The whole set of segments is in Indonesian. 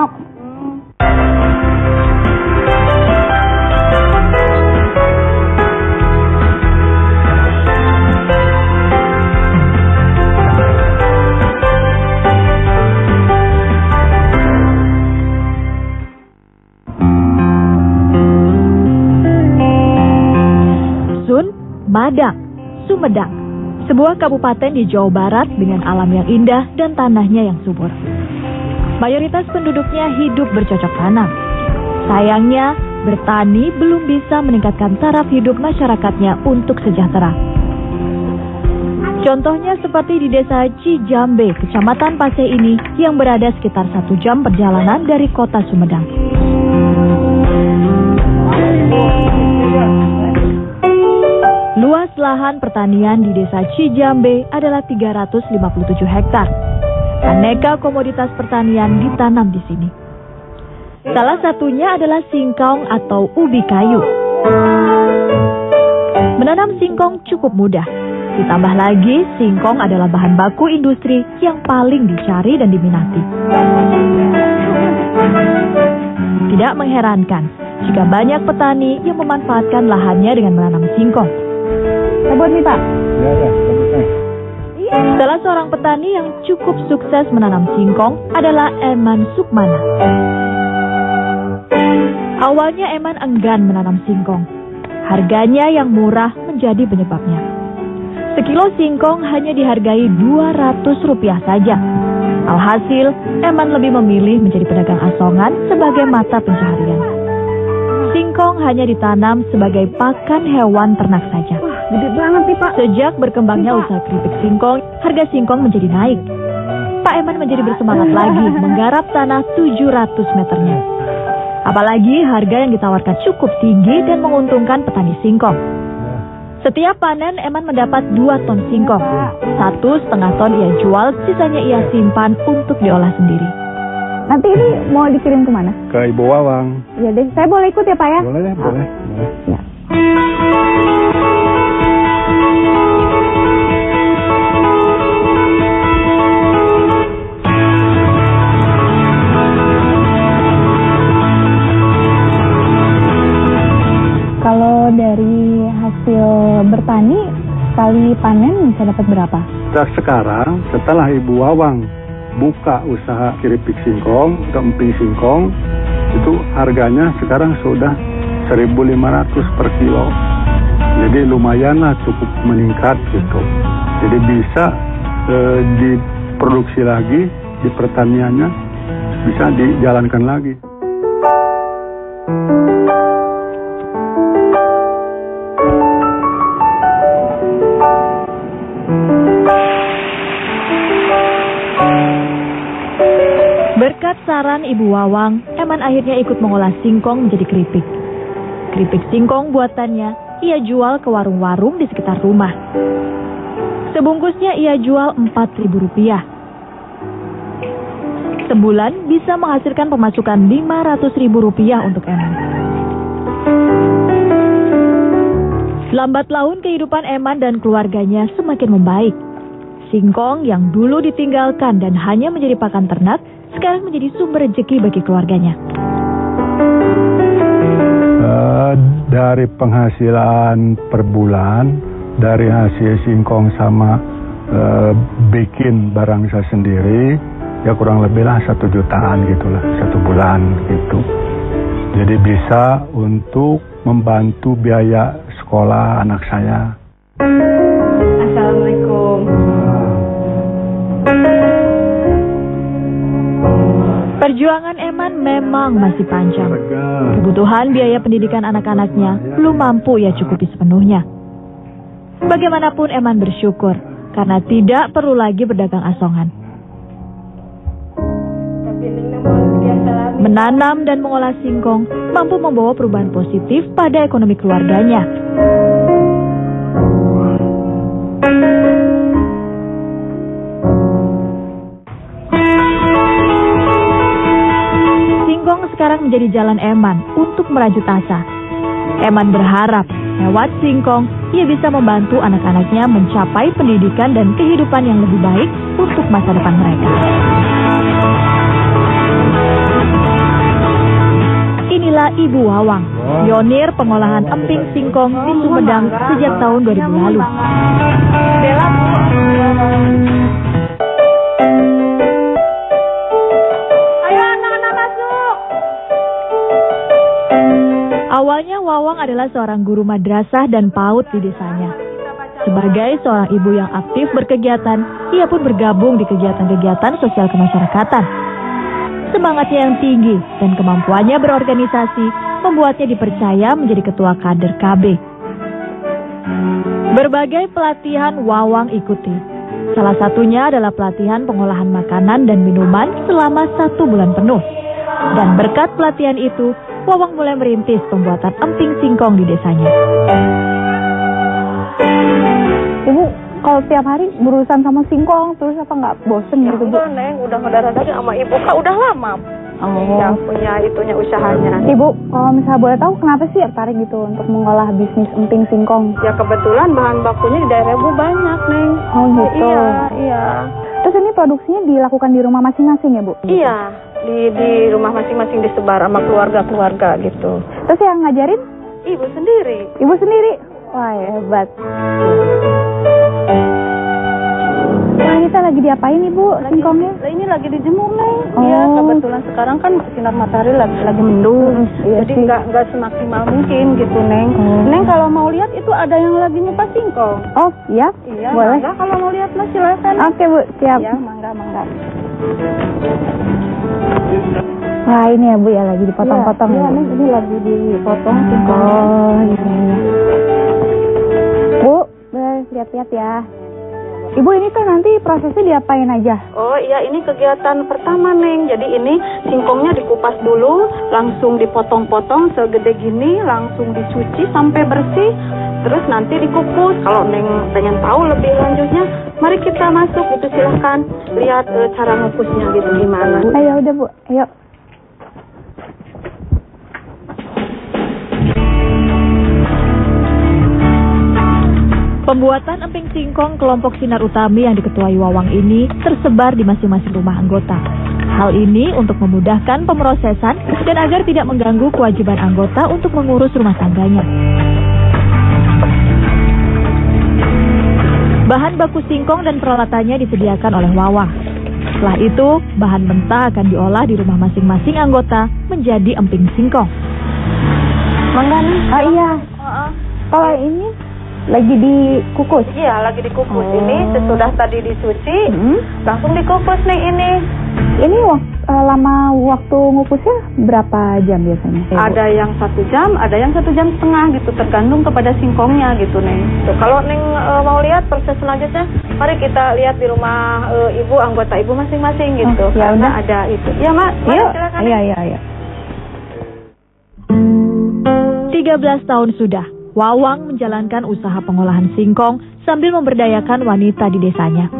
Nyok. Madang, Sumedang, sebuah kabupaten di Jawa Barat dengan alam yang indah dan tanahnya yang subur. Mayoritas penduduknya hidup bercocok tanam. Sayangnya, bertani belum bisa meningkatkan taraf hidup masyarakatnya untuk sejahtera. Contohnya seperti di desa Cijambe, kecamatan Paseh ini yang berada sekitar 1 jam perjalanan dari kota Sumedang. Luas lahan pertanian di desa Cijambe adalah 357 hektar. Aneka komoditas pertanian ditanam di sini. Salah satunya adalah singkong atau ubi kayu. Menanam singkong cukup mudah. Ditambah lagi, singkong adalah bahan baku industri yang paling dicari dan diminati. Tidak mengherankan jika banyak petani yang memanfaatkan lahannya dengan menanam singkong. Sebut nih Pak. Salah seorang petani yang cukup sukses menanam singkong adalah Eman Sukmana. Awalnya Eman enggan menanam singkong. Harganya yang murah menjadi penyebabnya. Sekilo singkong hanya dihargai Rp200 saja. Alhasil, Eman lebih memilih menjadi pedagang asongan sebagai mata pencaharian. Singkong hanya ditanam sebagai pakan hewan ternak saja. Gede banget nih Pak. Sejak berkembangnya usaha keripik singkong, harga singkong menjadi naik. Pak Eman menjadi bersemangat lagi menggarap tanah 700 meternya. Apalagi harga yang ditawarkan cukup tinggi dan menguntungkan petani singkong. Setiap panen Eman mendapat 2 ton singkong. 1,5 ton ia jual, sisanya ia simpan untuk diolah sendiri. Nanti ini mau dikirim kemana? Ke Ibu Wawang. Iya deh, saya boleh ikut ya Pak ya? Boleh deh, boleh. Ya. Kalau dari hasil bertani, sekali panen bisa dapat berapa? Sekarang setelah Ibu Wawang buka usaha keripik singkong, emping singkong, itu harganya sekarang sudah 1.500 per kilo. Jadi lumayanlah cukup meningkat gitu. Jadi bisa diproduksi lagi, di pertaniannya bisa dijalankan lagi. Berkat saran Ibu Wawang, Eman akhirnya ikut mengolah singkong menjadi keripik. Keripik singkong buatannya ia jual ke warung-warung di sekitar rumah. Sebungkusnya ia jual Rp4.000. Sebulan bisa menghasilkan pemasukan Rp500.000 untuk Eman. Lambat laun kehidupan Eman dan keluarganya semakin membaik. Singkong yang dulu ditinggalkan dan hanya menjadi pakan ternak, sekarang menjadi sumber rezeki bagi keluarganya. Dari penghasilan per bulan, dari hasil singkong sama bikin barang saya sendiri, ya kurang lebih lah 1 jutaan gitulah, 1 bulan gitu. Jadi bisa untuk membantu biaya sekolah anak saya. Assalamualaikum. Perjuangan Eman memang masih panjang. Kebutuhan biaya pendidikan anak-anaknya belum mampu ia cukupi sepenuhnya. Bagaimanapun Eman bersyukur karena tidak perlu lagi berdagang asongan. Menanam dan mengolah singkong mampu membawa perubahan positif pada ekonomi keluarganya. Sekarang menjadi jalan Eman untuk merajut asa. Eman berharap lewat singkong ia bisa membantu anak-anaknya mencapai pendidikan dan kehidupan yang lebih baik untuk masa depan mereka. Ibu Wawang, pionir pengolahan emping singkong di Sumedang sejak tahun 2000 lalu. Bella, Bu. Ayo anak-anak masuk. Awalnya Wawang adalah seorang guru madrasah dan PAUD di desanya. Sebagai seorang ibu yang aktif berkegiatan, ia pun bergabung di kegiatan-kegiatan sosial kemasyarakatan. Semangatnya yang tinggi dan kemampuannya berorganisasi membuatnya dipercaya menjadi ketua kader KB. Berbagai pelatihan Wawang ikuti. Salah satunya adalah pelatihan pengolahan makanan dan minuman selama 1 bulan penuh. Dan berkat pelatihan itu, Wawang mulai merintis pembuatan emping singkong di desanya. Ibu, kalau tiap hari berurusan sama singkong, terus apa nggak bosen gitu, Bu? Udah, Neng, udah ngedarah daging sama ibu. Kak, udah lama. Yang punya itunya usahanya. Ibu, kalau misalnya boleh tahu, kenapa sih tertarik gitu untuk mengolah bisnis emping singkong? Ya kebetulan bahan bakunya di daerah ibu banyak, Neng. Oh gitu. Iya. Terus ini produksinya dilakukan di rumah masing-masing ya, Bu? Iya, di rumah masing-masing disebar sama keluarga-keluarga gitu. Terus yang ngajarin? Ibu sendiri. Ibu sendiri? Wah, hebat. Nah, kita lagi diapain, Ibu, singkongnya? Ini lagi dijemur, Neng. Oh. Iya, kebetulan sekarang kan sinar matahari lagi mendung. Iya Jadi sih. nggak semaksimal mungkin gitu, Neng. Neng kalau mau lihat itu ada yang lagi ngupas singkong. Oh, iya? Iya, Boleh. mangga kalau mau lihat lah silakan. Oke, Bu, siap. Ya, mangga. Wah, ini ya, Bu, ya, lagi dipotong-potong. Iya, ya, Bu? Neng, ini lagi dipotong singkong. Oh, iya. Bu, boleh lihat-lihat ya. Ibu, ini tuh nanti prosesnya diapain aja? Oh iya, ini kegiatan pertama, Neng. Jadi ini singkongnya dikupas dulu, langsung dipotong-potong segede gini, langsung dicuci sampai bersih, terus nanti dikukus. Kalau Neng pengen tahu lebih lanjutnya, mari kita masuk gitu, silahkan lihat cara ngukusnya gitu gimana. Ayo udah, Bu, ayo. Pembuatan emping singkong kelompok Sinar Utami yang diketuai Wawang ini tersebar di masing-masing rumah anggota. Hal ini untuk memudahkan pemrosesan dan agar tidak mengganggu kewajiban anggota untuk mengurus rumah tangganya. Bahan baku singkong dan peralatannya disediakan oleh Wawang. Setelah itu, bahan mentah akan diolah di rumah masing-masing anggota menjadi emping singkong. Mangga nih? Oh iya. Kalau ini lagi dikukus? Iya, lagi dikukus. Oh. Ini sesudah tadi disuci, langsung dikukus nih ini. Ini lama waktu ngukusnya berapa jam biasanya? Ada yang 1 jam, ada yang 1,5 jam gitu, tergantung kepada singkongnya gitu, Neng. Tuh, kalau Neng mau lihat proses selanjutnya, mari kita lihat di rumah ibu, anggota ibu masing-masing gitu. Ya Karena udah. ada itu. Ya, Mak. Yuk. Silakan. Iya. 13 tahun sudah, Wawang menjalankan usaha pengolahan singkong sambil memberdayakan wanita di desanya.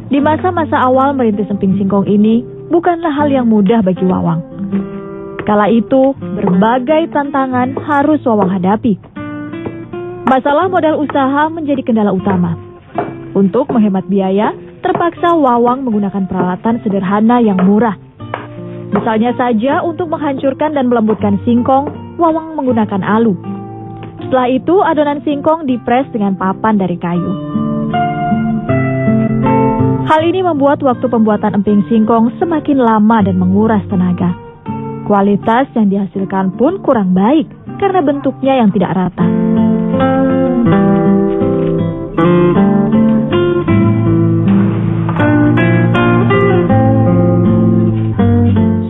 Di masa-masa awal merintis emping singkong ini, bukanlah hal yang mudah bagi Wawang. Kala itu, berbagai tantangan harus Wawang hadapi. Masalah modal usaha menjadi kendala utama. Untuk menghemat biaya, terpaksa Wawang menggunakan peralatan sederhana yang murah. Misalnya saja untuk menghancurkan dan melembutkan singkong, Wawang menggunakan alu. Setelah itu, adonan singkong dipres dengan papan dari kayu. Hal ini membuat waktu pembuatan emping singkong semakin lama dan menguras tenaga. Kualitas yang dihasilkan pun kurang baik karena bentuknya yang tidak rata.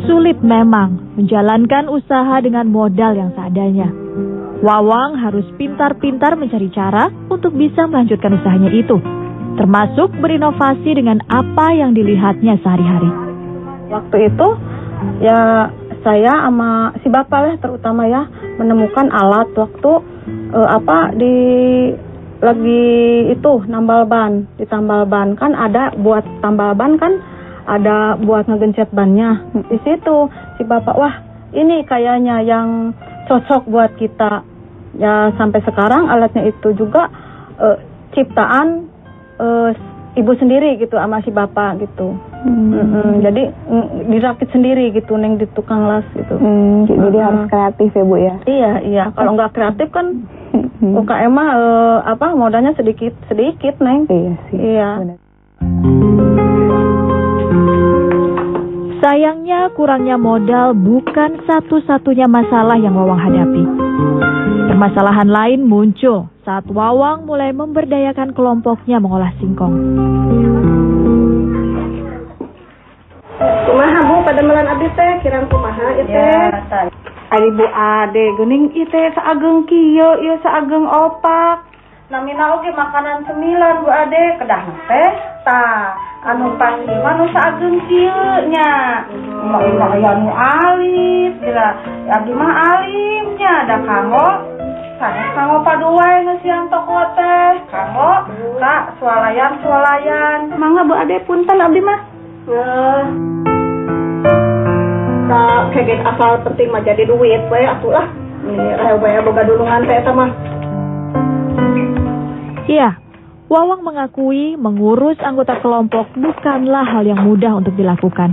Sulit memang menjalankan usaha dengan modal yang seadanya. Wawang harus pintar-pintar mencari cara untuk bisa melanjutkan usahanya itu, termasuk berinovasi dengan apa yang dilihatnya sehari-hari. Waktu itu, ya saya sama si bapak lah terutama ya, menemukan alat waktu lagi itu nambal ban. Di tambal ban kan ada buat tambal ban kan, ada buat ngegencet bannya. Di situ si bapak, wah ini kayaknya yang cocok buat kita. Ya sampai sekarang alatnya itu juga ciptaan ibu sendiri gitu sama si bapak gitu. Jadi dirakit sendiri gitu Neng di tukang las gitu. Jadi harus kreatif ya Bu ya. Iya. Kalau nggak kreatif kan UKM mah modalnya sedikit Neng. Iya sih. Iya. Benar. Sayangnya kurangnya modal bukan satu-satunya masalah yang Wawang hadapi. Permasalahan lain muncul saat Wawang mulai memberdayakan kelompoknya mengolah singkong. Kumaha Bu pada melan abdi teh kirang kumaha ieu teh? Ari Bu ade geuning ieu teh saageng kieu ieu saageng opak. Namina oge makanan cemilan Bu ade kedah teh tah anu panglima nu saageng kieu nya. Imah aya nu alim gila. Abdi mah alimnya da kanggo sanes kanggo paduai geus siang toko teh. Kanggo ka swalayan. Mangga Bu ade punten abdi mah. Kaget asal penting mah jadi duit we atuh lah. Ini we boga dulungan teh eta mah. Iya, Wawang mengakui mengurus anggota kelompok bukanlah hal yang mudah untuk dilakukan.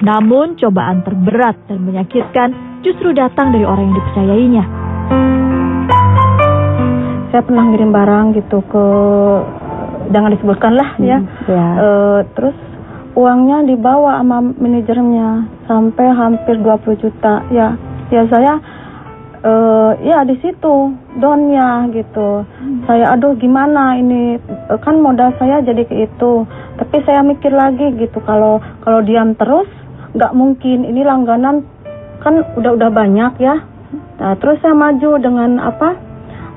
Namun cobaan terberat dan menyakitkan justru datang dari orang yang dipercayainya. Saya pernah ngirim barang gitu ke, jangan disebutkan lah ya. Terus uangnya dibawa sama manajernya sampai hampir 20 juta. Ya saya di situ downnya gitu. Saya aduh gimana ini kan modal saya jadi ke itu. Tapi saya mikir lagi gitu kalau diam terus nggak mungkin. Ini langganan kan udah banyak ya. Nah, terus saya maju dengan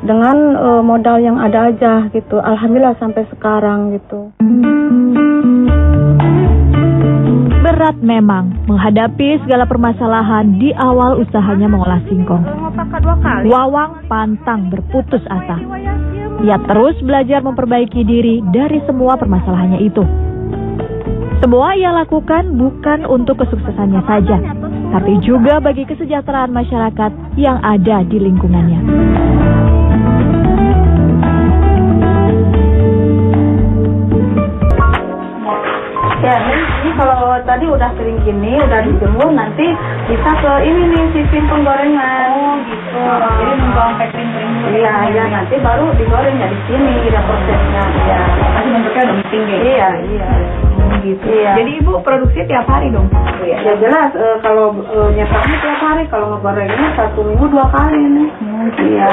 dengan modal yang ada aja gitu. Alhamdulillah sampai sekarang gitu. Berat memang menghadapi segala permasalahan di awal usahanya mengolah singkong. Wawang pantang berputus asa. Ia terus belajar memperbaiki diri dari semua permasalahannya itu. Semua ia lakukan bukan untuk kesuksesannya saja, tapi juga bagi kesejahteraan masyarakat yang ada di lingkungannya. Ya, ini kalau tadi udah kering gini, udah dijemur, nanti bisa ke ini nih sistem penggorengan. Oh gitu. Jadi nunggu sampai kering-kering dulu. Iya, nanti baru digoreng ya di sini ya prosesnya. Iya. Tapi bentuknya udah tinggi. Iya. Gitu. Iya. Jadi Ibu produksi tiap hari dong? Iya. Ya jelas, kalau nyetaknya tiap hari, kalau ngegorengnya 1 minggu 2 kali nih. Iya.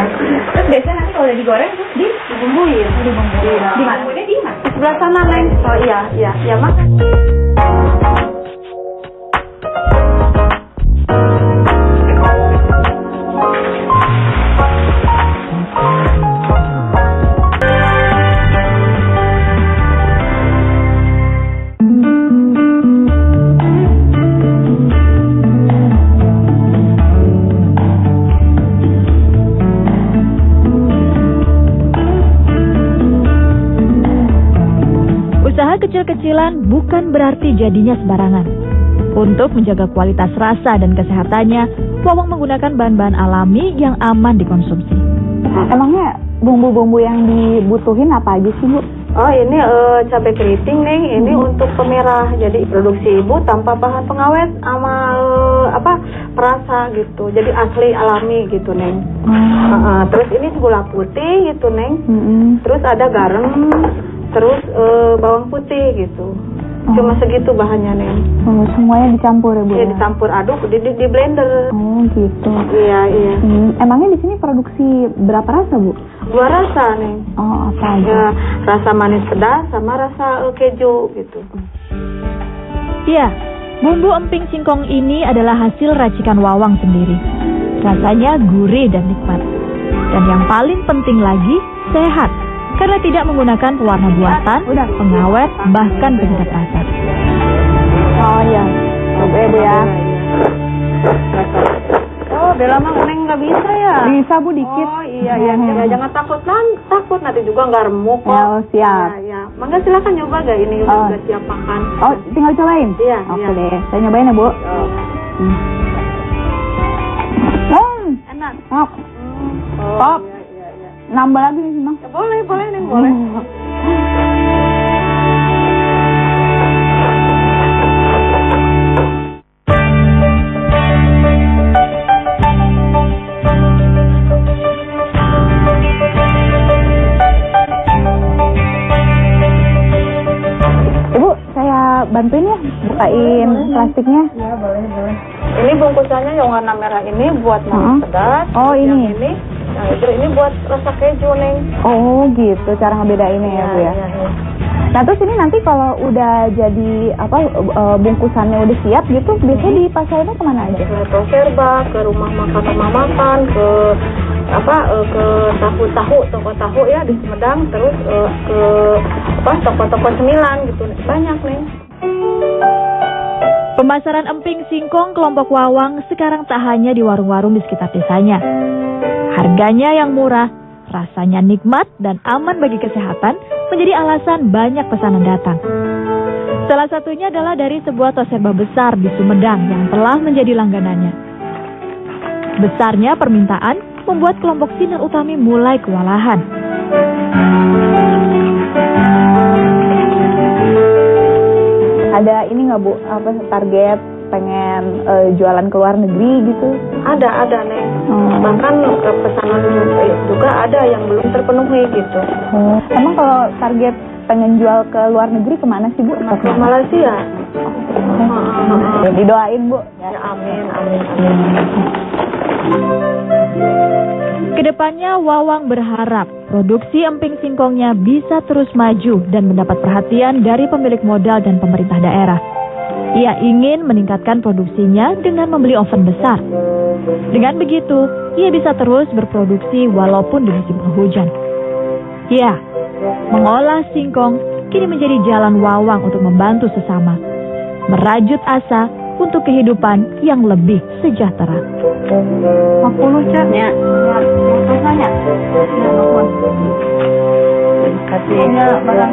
Terus biasanya nanti kalau udah digoreng terus dibumbuin. Iya. Di mana? Di mana? Di sebelah sana, Neng. Oh iya, Mak. Kecil-kecilan bukan berarti jadinya sembarangan. Untuk menjaga kualitas rasa dan kesehatannya, Wawang menggunakan bahan-bahan alami yang aman dikonsumsi. Emangnya bumbu-bumbu yang dibutuhin apa aja sih Bu? Oh ini cabai keriting Neng, ini untuk pemerah. Jadi produksi Ibu tanpa bahan pengawet sama perasa gitu. Jadi asli alami gitu Neng. Terus ini gula putih gitu Neng. Terus ada garam. Terus bawang putih gitu. Cuma segitu bahannya Neng. Semuanya dicampur ya Bu? Iya dicampur aduk di blender. Oh gitu. Iya. Emangnya di sini produksi berapa rasa Bu? 2 rasa Neng. Oh apa aja? Ya, rasa manis pedas sama rasa keju gitu. Ya, bumbu emping singkong ini adalah hasil racikan Wawang sendiri. Rasanya gurih dan nikmat. Dan yang paling penting lagi, sehat. Karena tidak menggunakan pewarna buatan, pengawet, bahkan penyedap rasa. Oh iya, coba Bu ya. Oh, Bella mah Neng nggak bisa ya? Bisa Bu dikit. Oh iya, jangan takut nanti juga nggak remuk kok. Oh siap. Ya. Mangga silakan nyoba gak ini udah siap makan. Oh tinggal cobain? Iya. Oke deh, saya nyobain ya Bu. Enak. Top. Nambah lagi nih Bang. Ya, boleh Neng, boleh. bukain plastiknya? Ya, boleh. Ini bungkusannya yang warna merah ini buat manis pedas. Oh, ini. Yang ini buat rasa keju, Neng. Oh, gitu cara ngebedainnya ya, Bu ya. Iya. Nah, terus ini nanti kalau udah jadi bungkusannya udah siap gitu, biasanya dipasarinnya kemana aja? Ke Toserba, ke rumah makan, ke tahu toko tahu ya di Sumedang, terus ke toko-toko cemilan gitu. Banyak, Neng. Pemasaran emping singkong kelompok Wawang sekarang tak hanya di warung-warung di sekitar desanya. Harganya yang murah, rasanya nikmat dan aman bagi kesehatan menjadi alasan banyak pesanan datang. Salah satunya adalah dari sebuah toserba besar di Sumedang yang telah menjadi langganannya. Besarnya permintaan membuat kelompok Sinar Utami mulai kewalahan. Ada ini nggak, Bu, target pengen jualan ke luar negeri gitu? Ada, Neng. Bahkan pesanan juga ada yang belum terpenuhi gitu. Emang kalau target pengen jual ke luar negeri kemana sih, Bu? Ke Malaysia. Didoain, Bu. Ya, amin. Kedepannya Wawang berharap produksi emping singkongnya bisa terus maju dan mendapat perhatian dari pemilik modal dan pemerintah daerah. Ia ingin meningkatkan produksinya dengan membeli oven besar. Dengan begitu, ia bisa terus berproduksi walaupun di musim penghujan. Ya, mengolah singkong kini menjadi jalan Wawang untuk membantu sesama, merajut asa untuk kehidupan yang lebih sejahtera. 50, Cak. Ya. Makasih. Ya, barang.